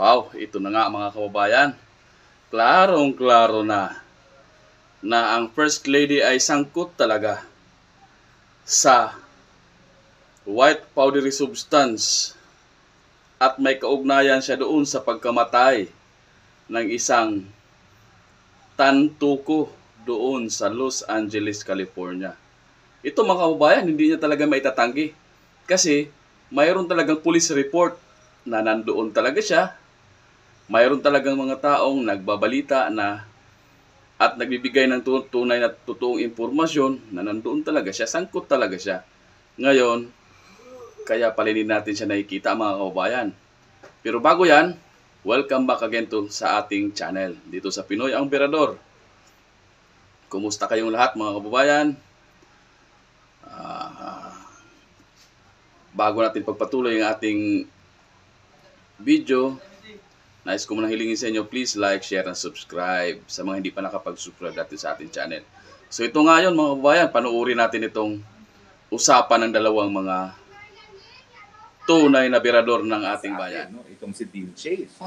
Wow, ito na nga mga kababayan. Klarong-klaro na ang First Lady ay sangkot talaga sa white powdery substance at may kaugnayan siya doon sa pagkamatay ng isang tantuko doon sa Los Angeles, California. Ito mga kababayan, hindi niya talaga maitatanggi kasi mayroon talagang police report na nandoon talaga siya. Mayroon talagang mga taong nagbabalita na at nagbibigay ng tunay na totoong impormasyon na nandoon talaga siya, sangkot talaga siya. Ngayon, kaya palinin natin siya nakikita mga kababayan. Pero bago yan, welcome back again to sa ating channel dito sa Pinoy ang Emperador. Kumusta kayong lahat mga kababayan? Bago natin pagpatuloy ang ating video, nais ko munang hilingin sa inyo, please like, share, and subscribe sa mga hindi pa nakapag-subscribe natin sa ating channel. So ito nga yun mga kababayan, panuorin natin itong usapan ng dalawang mga tunay na berador ng ating bayan. Itong si Dean Chase,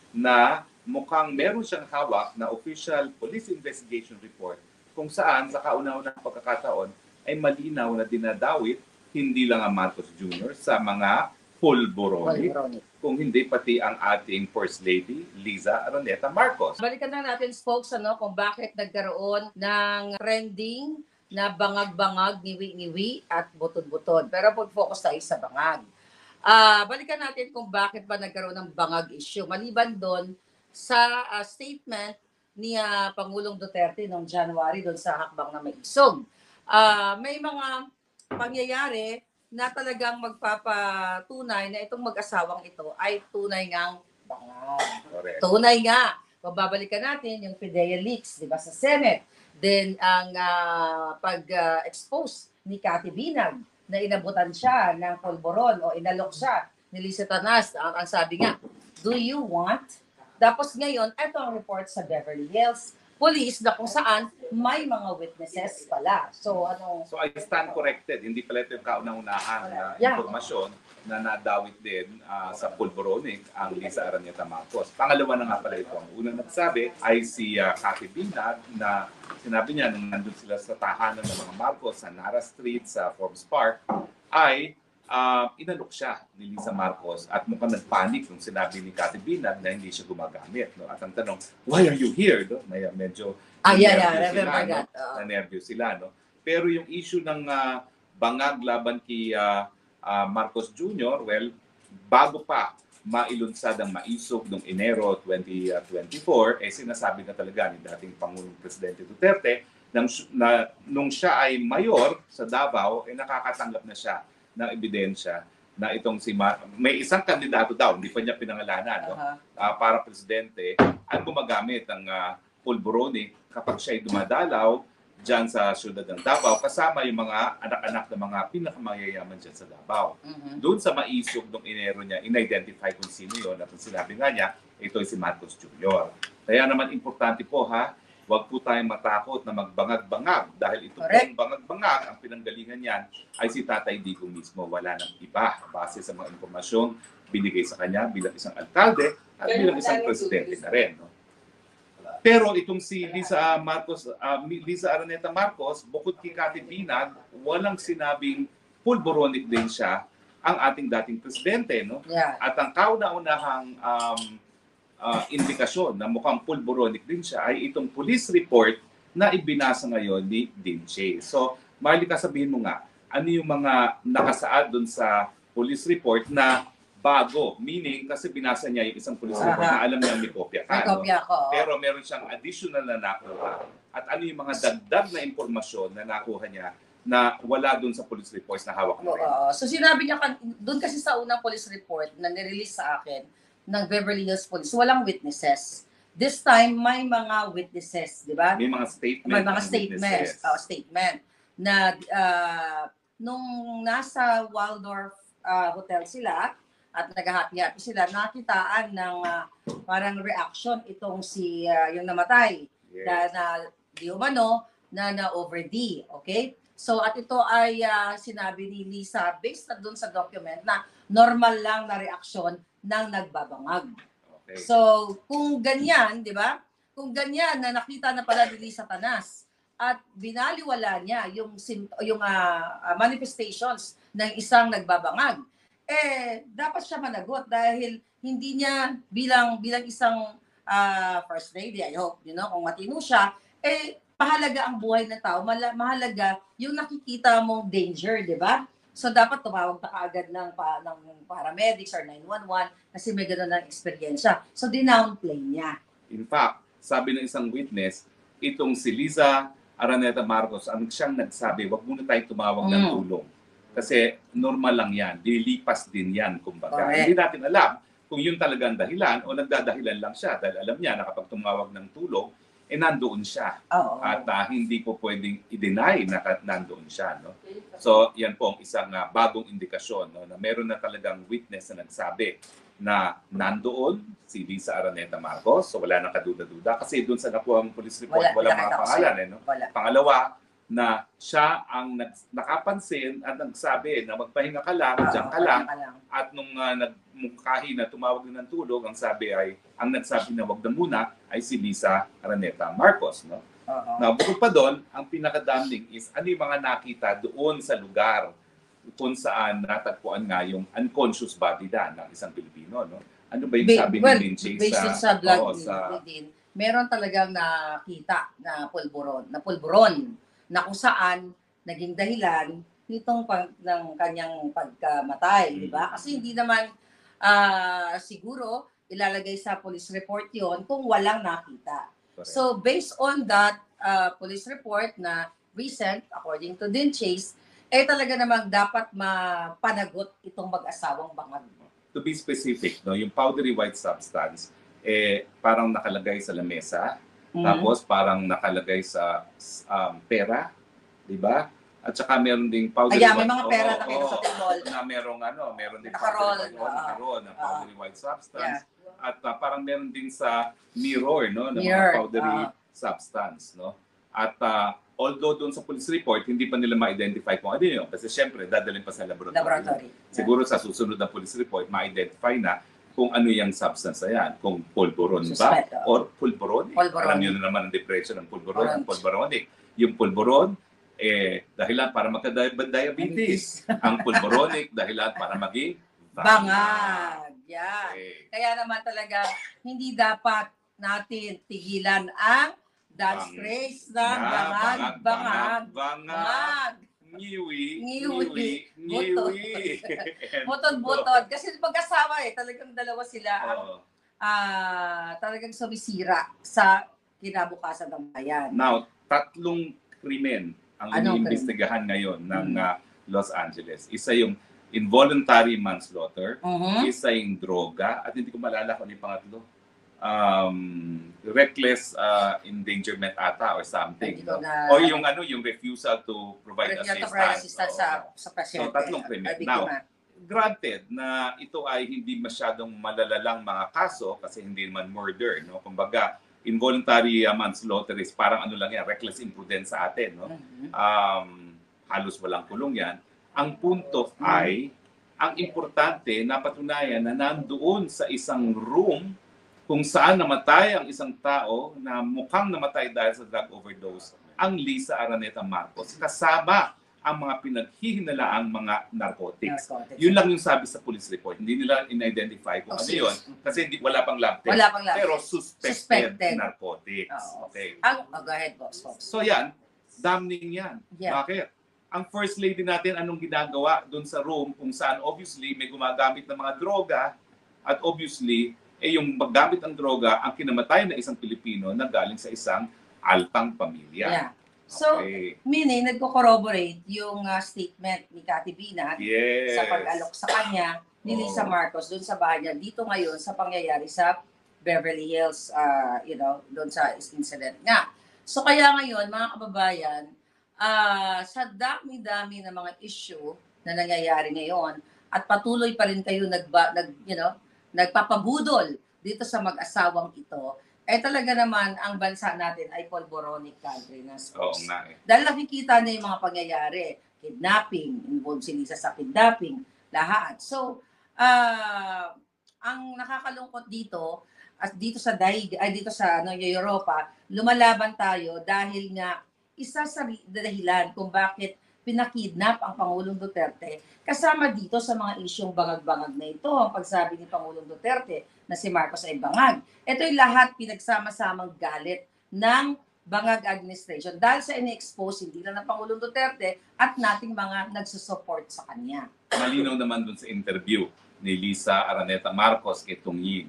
na mukhang meron siyang hawak na official police investigation report kung saan sa kauna-unang pagkakataon ay malinaw na dinadawit hindi lang ang Marcos Jr. sa mga pulboronic, kung hindi pati ang ating First Lady, Liza Araneta Marcos. Balikan na natin, folks, kung bakit nagkaroon ng trending na bangag-bangag, ngiwi-ngiwi at butod-butod. Pero pag-focus tayo sa bangag. Balikan natin kung bakit ba nagkaroon ng bangag issue. Maliban doon sa statement ni Pangulong Duterte noong January doon sa hakbang na may isog. May mga pangyayari na talagang magpapatunay na itong mag-asawang ito ay tunay ngang bangag. Correct. Tunay nga. Babalikan natin yung PDEA leaks, di ba, sa Senate. Then, ang pag-expose ni Cathy Binag na inabutan siya ng polboron o inalok siya ni Lisa Tanas. Ang sabi nga, do you want? Tapos ngayon, ito ang report sa Beverly Hills Police na kung saan may mga witnesses pala. So, So, I stand corrected. Hindi pala ito yung kaunang-unahan na informasyon na nadawit din sa pulboronic ang Liza Araneta Marcos. Pangalawa na nga pala ito. Ang unang nagsabi ay si Cathy Binag na sinabi niya nung nandun sila sa tahanan ng mga Marcos sa Nara Street, sa Forbes Park, ay inalok siya ni Liza Marcos at mukhang nagpanik nung sinabi ni Cathy Binag na hindi siya gumagamit. No? At ang tanong, why are you here? No? Medyo na-nervyo sila. No? Pero yung issue ng bangag laban kay Marcos Jr., well, bago pa mailunsad ang maisog noong Enero 2024, sinasabi na talaga ni dating Pangulong Presidente Duterte nung siya ay mayor sa Davao, nakakatanggap na siya ng ebidensya na itong may isang kandidato daw, hindi pa niya pinangalanan, no? Para presidente, ang gumagamit ng pulboronic kapag siya ay dumadalaw dyan sa syudad ng Davao, kasama yung mga anak-anak ng mga pinakamayayaman dyan sa Davao. Doon sa maisog ng Enero niya, in-identify kung sino yun, at sinabi nga niya, ito ay si Marcos Jr. Kaya naman importante po huwag po tayong matakot na magbangag-bangag dahil ito pong bangag-bangag, ang pinanggalingan niyan ay si Tatay Digong mismo. Wala nang iba base sa mga impormasyon binigay sa kanya bilang isang alkalde at bilang isang presidente na rin. No? Pero itong si Liza Araneta Marcos, bukod kay Cathy Binag, walang sinabing pulboronic din siya ang ating dating presidente. No? Yeah. At ang kauna-unahang indikasyon na mukhang pulboronic din siya ay itong police report na ibinasa ngayon ni Dean Chase. So, Marlica, sabihin mo nga, ano yung mga nakasaad dun sa police report na bago? Meaning, kasi binasa niya yung isang police report na alam niya may kopya ka. May kopya ko. Pero meron siyang additional na nakuha. At ano yung mga dagdag na impormasyon na nakuha niya na wala dun sa police reports na hawak mo rin? So, sinabi niya, dun kasi sa unang police report na nirelease sa akin, ng Beverly Hills Police, walang witnesses. This time, may mga witnesses, di ba? May mga statement. May mga statement na nung nasa Waldorf Hotel sila at nag-happy-happy sila, nakitaan ng parang reaction itong yung namatay na di umano na over-D. Okay? So, at ito ay sinabi ni Lisa, based na doon sa document, na normal lang na reaksyon ng nagbabangag. Okay. So, kung ganyan, di ba? Kung ganyan na nakita na pala ni Satanas at binaliwala niya yung manifestations ng isang nagbabangag, dapat siya managot dahil hindi niya bilang isang first lady, I hope, kung matino siya, mahalaga ang buhay ng tao, mahalaga yung nakikita mong danger, di ba? So, dapat tumawag na kaagad ng paramedics or 911 kasi may gano'n ng eksperyensya. So, dinownplay niya. In fact, sabi ng isang witness, itong si Liza Araneta Marcos, ang siyang nagsabi, wag muna tayong tumawag ng tulong. Kasi normal lang yan. Dilipas din yan, kumbaga. Correct. Hindi natin alam kung yun talagang dahilan o nagdadahilan lang siya dahil alam niya na kapag tumawag ng tulong, nandoon siya. Oo. At hindi po pwedeng i-deny na nandoon siya. No? So, yan po ang isang bagong indikasyon, no? Na meron na talagang witness na nagsabi na nandoon si Liza Araneta Marcos. So, wala nang kaduda-duda. Kasi doon sa nakuha ang police report, wala mga pangalan. No? Wala. Pangalawa, na siya ang nakapansin at nagsabi na magpahinga ka lang, diyan ka lang. At nung nagmungkahi na tumawag na ng tulog, ang nagsabi na wag na muna ay si Liza Araneta Marcos. No? Now, bukod pa doon, ang pinakadamning is ano yung mga nakita doon sa lugar kung saan natagpuan nga yung unconscious body ng isang Pilipino. No? Ano ba yung sabi ni Lindsay based sa blood din, meron talagang nakita na pulburon na kung saan naging dahilan nitong ng kanyang pagkamatay, di ba? Kasi hindi naman siguro ilalagay sa police report yon kung walang nakita. Correct. So based on that police report na recent, according to Din Chase, talaga namang dapat mapanagot itong mag-asawang bangag. To be specific, no, yung powdery white substance, parang nakalagay sa lamesa, tapos parang nakalagay sa pera, di ba? At saka meron ding powdery white. May mga pera na kayo sa table. Na meron din nakaroll na powdery white substance. Yeah. At parang meron din sa mirror, no, na mirror, mga powdery substance, no. At although doon sa police report, hindi pa nila ma-identify kung ano yun. Kasi syempre, dadalhin pa sa laboratory. Siguro sa susunod na police report, ma-identify na kung ano yung substance na yan. Kung pulburon ba? Or pulburonic. Alam nyo na naman ang depression ng pulburon. Pulburonic. Yung pulburon, dahilan para magka-diabetes. Ang pulburonic, dahilan para maging bangag. Yan. Kaya naman talaga, hindi dapat natin tigilan ang dance craze ng bangag. Ngiwi. Butod. Kasi pag-asawa talagang dalawa sila ang talagang sumisira sa kinabukasan ng bayan. Now, 3 krimen ang iniimbestigahan ngayon ng Los Angeles. Isa yung involuntary manslaughter, isa yung droga, at hindi ko malala kung ano yung pangatlo. Reckless endangerment ata or something. No? O yung refusal to provide assistance. Sa pasyente. So, 3 krimen. Now, granted na ito ay hindi masyadong malalalang mga kaso kasi hindi naman murder, no? Kumbaga, involuntary manslaughter is parang reckless imprudence sa atin, no? Halos walang kulong yan. Ang punto ay, ang importante, napatunayan na nandoon sa isang room kung saan namatay ang isang tao na mukhang namatay dahil sa drug overdose, ang Liza Araneta Marcos, kasama ang mga pinaghihinalaang mga narcotics. Yun lang yung sabi sa police report. Hindi nila in-identify kung ano yun. Kasi wala pang lab test. Pero suspected narcotics. Okay. Go ahead, Boss. So yan, damning yan. Yeah. Bakit? Ang first lady natin, anong ginagawa doon sa room kung saan obviously may gumagamit ng mga droga at obviously yung maggamit ng droga ang kinamatay na isang Pilipino na galing sa isang altang pamilya. Yeah. So, meaning, nagko-corroborate yung statement ni Cathy Binat sa pag-alok sa kanya ni Liza Marcos doon sa bahay niya. Dito ngayon sa pangyayari sa Beverly Hills, doon sa incident nga. So, kaya ngayon, mga kababayan, sa dami-dami na mga issue na nangyayari ngayon at patuloy pa rin kayo nagpapabudol dito sa mag-asawang ito, talaga naman ang bansa natin ay polboronic country na sports. Dahil nakikita na yung mga pangyayari, kidnapping, involved si Liza sa kidnapping, lahat. So, ang nakakalungkot dito, at dito sa dito sa Europa, lumalaban tayo dahil nga isa sa dahilan kung bakit pinakidnap ang Pangulong Duterte, kasama dito sa mga isyong bangag-bangag na ito, ang pagsabi ni Pangulong Duterte na si Marcos ay bangag. Ito'y lahat pinagsama-samang galit ng bangag administration dahil sa ini-expose hindi lang ng Pangulong Duterte at nating mga nagsusupport sa kanya. Malinaw naman dun sa interview ni Lisa Araneta Marcos kay Tung Ying.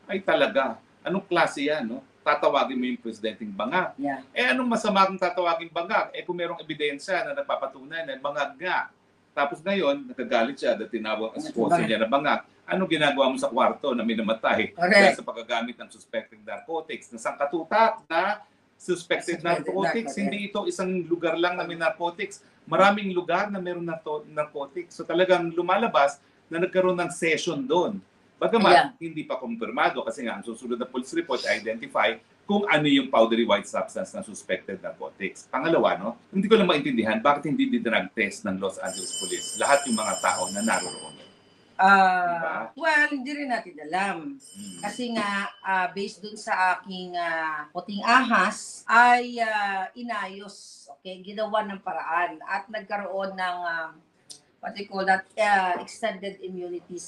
Ay talaga, anong klase yan, no? Tatawagin mo yung presidenteng bangag. Yeah. Anong masama kung tatawagin bangag? Kung merong ebidensya na nagpapatunay na bangag nga. Tapos ngayon, nagagalit siya at tinawag ang sponsor niya na bangag. Anong ginagawa mo sa kwarto na may namatay dahil sa paggagamit ng suspected narcotics? Na sangkatutak na suspected narcotics. Hindi ito isang lugar lang na may narcotics. Maraming lugar na meron narcotics. So talagang lumalabas na nagkaroon ng session doon. Bagamat, hindi pa kumpirmado kasi nga ang susunod na police report identify kung ano yung powdery white substance na suspected narcotics. Pangalawa, no, hindi ko lang maintindihan bakit hindi dinrug test ng Los Angeles Police lahat yung mga tao na naroon. Diba? Well, hindi rin natin alam. Kasi nga, based dun sa aking puting ahas, ay inayos, okay, ginawa ng paraan at nagkaroon ng what they call that, extended immunity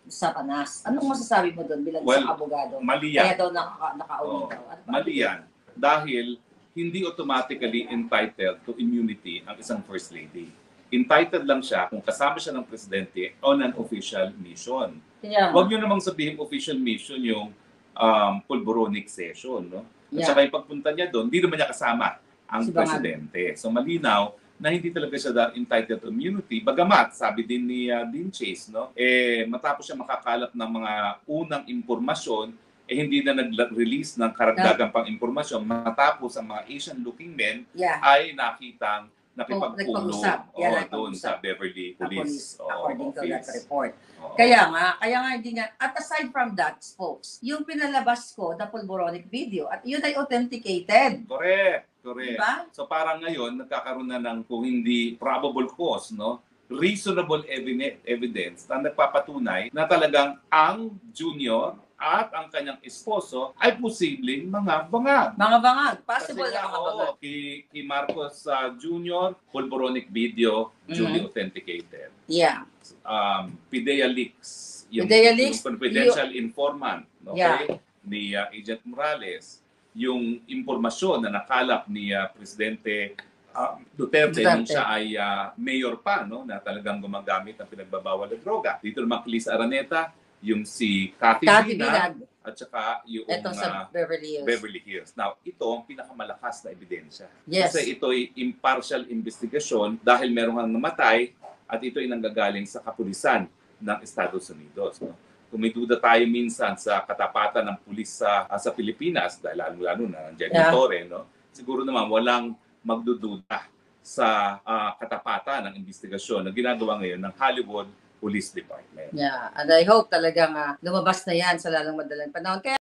sa Panas. Anong masasabi mo doon bilang isang abogado? Mali yan. Kaya daw naka-uwi daw. Mali yan. Dahil hindi automatically entitled to immunity ang isang first lady. Entitled lang siya kung kasama siya ng presidente on an official mission. Huwag nyo namang sabihin official mission yung pulboronic session. No? At saka yung pagpunta niya doon, hindi naman niya kasama ang presidente. So malinaw na hindi talaga siya entitled to immunity. Bagamat, sabi din ni Dean Chase, no, matapos siya makakalap ng mga unang impormasyon, hindi na nag-release ng karagdagang pang impormasyon matapos ang mga Asian-looking men ay nakitang nakipagpulong doon sa Beverly Police according to that report. Kaya nga hindi nga, at aside from that, folks, yung pinalabas ko, the pulboronic video, at yun ay authenticated. Correct. Diba? So parang ngayon, nagkakaroon na ng kung hindi probable cause, no, reasonable evidence na nagpapatunay na talagang ang junior at ang kanyang esposo ay posibleng mga bangag. Mga bangag. Possible na mga bangag. Kay Marcos Jr., pulboronic video, duly authenticated. Yeah. PIDEA leaks. Yung confidential informant, okay, ni Agent Morales. Yung impormasyon na nakalap ni Presidente Duterte nung siya ay mayor pa, no, na talagang gumagamit ng pinagbabawal na droga. Dito naman kay Lisa Araneta, yung si Cathy Binag, at saka yung sa Beverly Hills. Now, ito ang pinakamalakas na ebidensya. Yes. Kasi ito ay impartial investigation dahil merong namatay at ito ay nanggagaling sa kapulisan ng Estados Unidos. No? Kung may duda tayo minsan sa katapatan ng pulis sa Pilipinas, dahil lalo na nandiyan yung Torre, no? Siguro naman walang magdududa sa katapatan ng investigasyon na ginagawa ngayon ng Hollywood Police Department. Yeah, and I hope talagang lumabas na yan sa lalong madalang panahon. Kaya